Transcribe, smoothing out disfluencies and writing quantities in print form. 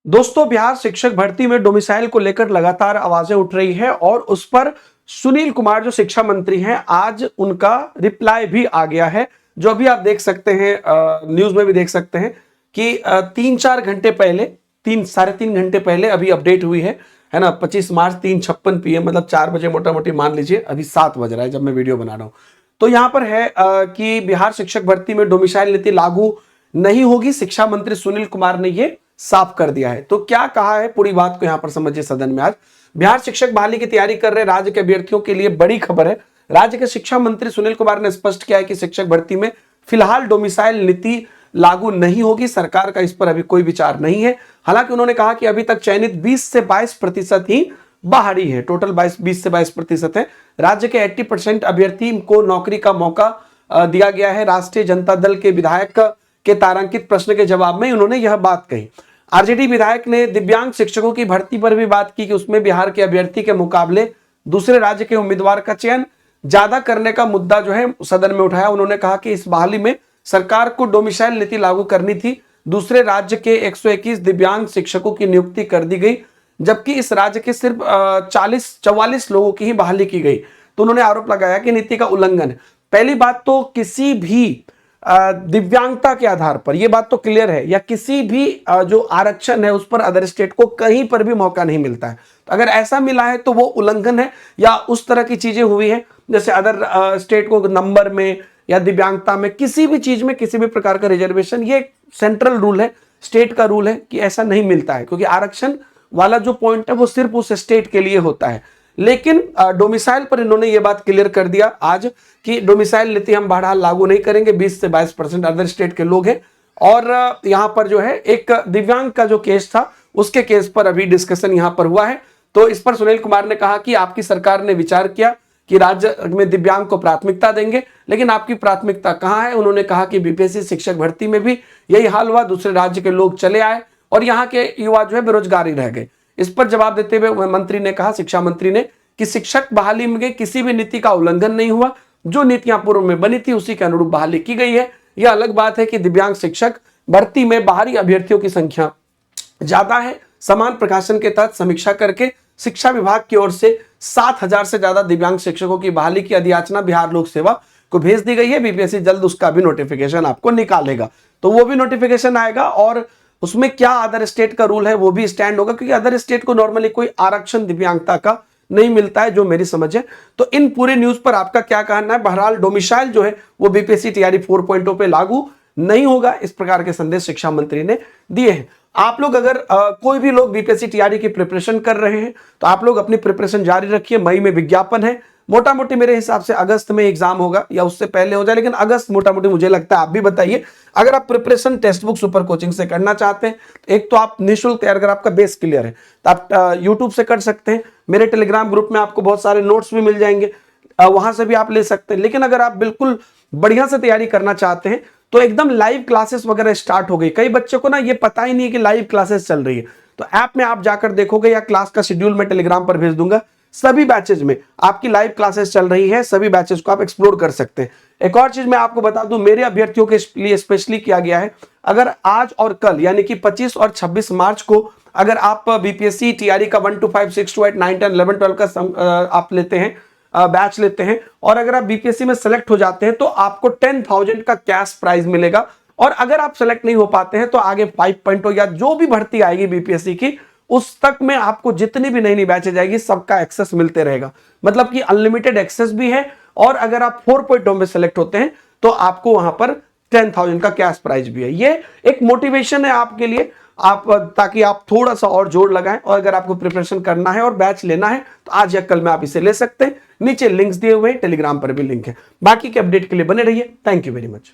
दोस्तों, बिहार शिक्षक भर्ती में डोमिसाइल को लेकर लगातार आवाजें उठ रही है और उस पर सुनील कुमार जो शिक्षा मंत्री हैं, आज उनका रिप्लाई भी आ गया है, जो अभी आप देख सकते हैं, न्यूज में भी देख सकते हैं कि 3-4 घंटे पहले, 3-3.5 घंटे पहले अभी अपडेट हुई है ना। 25 मार्च 3:56 PM, मतलब 4 बजे मोटा मोटी मान लीजिए, अभी 7 बज रहा है जब मैं वीडियो बना रहा हूं। तो यहां पर है कि बिहार शिक्षक भर्ती में डोमिसाइल नीति लागू नहीं होगी। शिक्षा मंत्री सुनील कुमार ने ये साफ कर दिया है। तो क्या कहा है, पूरी बात को यहां पर समझिए सदन में। आज बिहार शिक्षक बहाली की तैयारी कर रहे राज्य के अभ्यर्थियों के लिए बड़ी खबर है। राज्य के शिक्षा मंत्री सुनील कुमार ने स्पष्ट किया है कि शिक्षक भर्ती में फिलहाल डोमिसाइल नीति लागू नहीं होगी। सरकार का इस पर अभी कोई विचार नहीं है। हालांकि उन्होंने कहा कि अभी तक चयनित 20 से 22% ही बाहरी है। टोटल 20 से 22% है। राज्य के 80% अभ्यर्थी को नौकरी का मौका दिया गया है। राष्ट्रीय जनता दल के विधायक के तारांकित प्रश्न के जवाब में उन्होंने यह बात कही। आरजेडी विधायक ने दिव्यांग शिक्षकों की भर्ती पर भी बात की कि उसमें बिहार के अभ्यर्थी के मुकाबले दूसरे राज्य के उम्मीदवार का चयन ज्यादा करने का मुद्दा जो है सदन में उठाया। उन्होंने कहा कि इस बहाली में सरकार को डोमिसाइल नीति लागू करनी थी। दूसरे राज्य के 121 दिव्यांग शिक्षकों की नियुक्ति कर दी गई, जबकि इस राज्य के सिर्फ 44 लोगों की ही बहाली की गई। तो उन्होंने आरोप लगाया कि नीति का उल्लंघन है। पहली बात तो किसी भी दिव्यांगता के आधार पर यह बात तो क्लियर है, या किसी भी जो आरक्षण है उस पर अदर स्टेट को कहीं पर भी मौका नहीं मिलता है। तो अगर ऐसा मिला है तो वो उल्लंघन है, या उस तरह की चीजें हुई है जैसे अदर स्टेट को नंबर में या दिव्यांगता में किसी भी चीज में किसी भी प्रकार का रिजर्वेशन, ये सेंट्रल रूल है, स्टेट का रूल है कि ऐसा नहीं मिलता है, क्योंकि आरक्षण वाला जो पॉइंट है वो सिर्फ उस स्टेट के लिए होता है। लेकिन डोमिसाइल पर इन्होंने ये बात क्लियर कर दिया आज कि डोमिसाइल नीति हम बहरहाल लागू नहीं करेंगे। 20 से 22% अदर स्टेट के लोग हैं। और यहां पर जो है एक दिव्यांग का जो केस था उसके केस पर अभी डिस्कशन यहां पर हुआ है। तो इस पर सुनील कुमार ने कहा कि आपकी सरकार ने विचार किया कि राज्य में दिव्यांग को प्राथमिकता देंगे, लेकिन आपकी प्राथमिकता कहां है। उन्होंने कहा कि बीपीएससी शिक्षक भर्ती में भी यही हाल हुआ, दूसरे राज्य के लोग चले आए और यहाँ के युवा जो है बेरोजगार ही रह गए। इस पर जवाब देते हुए मंत्री ने कहा, शिक्षा मंत्री ने, कि शिक्षक बहाली में किसी भी नीति का उल्लंघन नहीं हुआ। जो नीतियां पूर्व में बनी थी उसी के अनुरूप बहाली की गई है। यह अलग बात है कि दिव्यांग शिक्षक भर्ती में बाहरी अभ्यर्थियों की संख्या ज्यादा है। समान प्रकाशन के तहत समीक्षा करके शिक्षा विभाग की ओर से 7,000 से ज्यादा दिव्यांग शिक्षकों की बहाली की अधियाचना बिहार लोक सेवा को भेज दी गई है। बीपीएससी जल्द उसका भी नोटिफिकेशन आपको निकालेगा। तो वो भी नोटिफिकेशन आएगा और उसमें क्या अदर स्टेट का रूल है वो भी स्टैंड होगा, क्योंकि अदर स्टेट को नॉर्मली कोई आरक्षण दिव्यांगता का नहीं मिलता है, जो मेरी समझ है। तो इन पूरे न्यूज पर आपका क्या कहना है। बहरहाल डोमिसाइल जो है वो बीपीएससी टीआरई 4.0 पे लागू नहीं होगा, इस प्रकार के संदेश शिक्षा मंत्री ने दिए हैं। आप लोग अगर कोई भी लोग बीपीएससी टीआरई की प्रिपरेशन कर रहे हैं तो आप लोग अपनी प्रिपरेशन जारी रखिए। मई में विज्ञापन है, मोटा मोटी मेरे हिसाब से अगस्त में एग्जाम होगा या उससे पहले हो जाए, लेकिन अगस्त मोटा मोटी मुझे लगता है। आप भी बताइए, अगर आप preparation text book super coaching से करना चाहते हैं तो एक तो आप निःशुल्क, अगर आपका बेस क्लियर है तो आप यूट्यूब से कर सकते हैं। मेरे टेलीग्राम ग्रुप में आपको बहुत सारे नोट्स भी मिल जाएंगे, वहां से भी आप ले सकते हैं। लेकिन अगर आप बिल्कुल बढ़िया से तैयारी करना चाहते हैं तो एकदम लाइव क्लासेस वगैरह स्टार्ट हो गई। कई बच्चों को ना ये पता ही नहीं है कि लाइव क्लासेस चल रही है। तो ऐप में आप जाकर देखोगे, या क्लास का शेड्यूल मैं टेलीग्राम पर भेज दूंगा। सभी बैचेज में आपकी लाइव क्लासेस चल रही है, सभी बैचेज को आप एक्सप्लोर कर सकते हैं। एक और चीज मैं आपको बता दूं, मेरे अभ्यर्थियों के लिए स्पेशली किया गया है। अगर आज और कल यानी कि 25 और 26 मार्च को अगर आप बीपीएससी टीआरई का 1 to 5, 6 to 8, 9, 10, 11, 12 का आप लेते हैं, बैच लेते हैं, और अगर आप बीपीएससी में सेलेक्ट हो जाते हैं तो आपको 10,000 का कैश प्राइज मिलेगा। और अगर आप सेलेक्ट नहीं हो पाते हैं तो आगे 5.0 या जो भी भर्ती आएगी बीपीएससी की, उस तक में आपको जितनी भी नई नई बैचेज जाएगी सबका एक्सेस मिलते रहेगा। मतलब कि अनलिमिटेड एक्सेस भी है। और अगर आप 4.0 में सेलेक्ट होते हैं तो आपको वहां पर 10,000 का कैश प्राइज भी है। ये एक मोटिवेशन है आपके लिए, ताकि आप थोड़ा सा और जोर लगाएं। और अगर आपको प्रिपरेशन करना है और बैच लेना है तो आज या कल में आप इसे ले सकते हैं। नीचे लिंक्स दिए हुए हैं, टेलीग्राम पर भी लिंक है। बाकी के अपडेट के लिए बने रहिए। Thank you very much.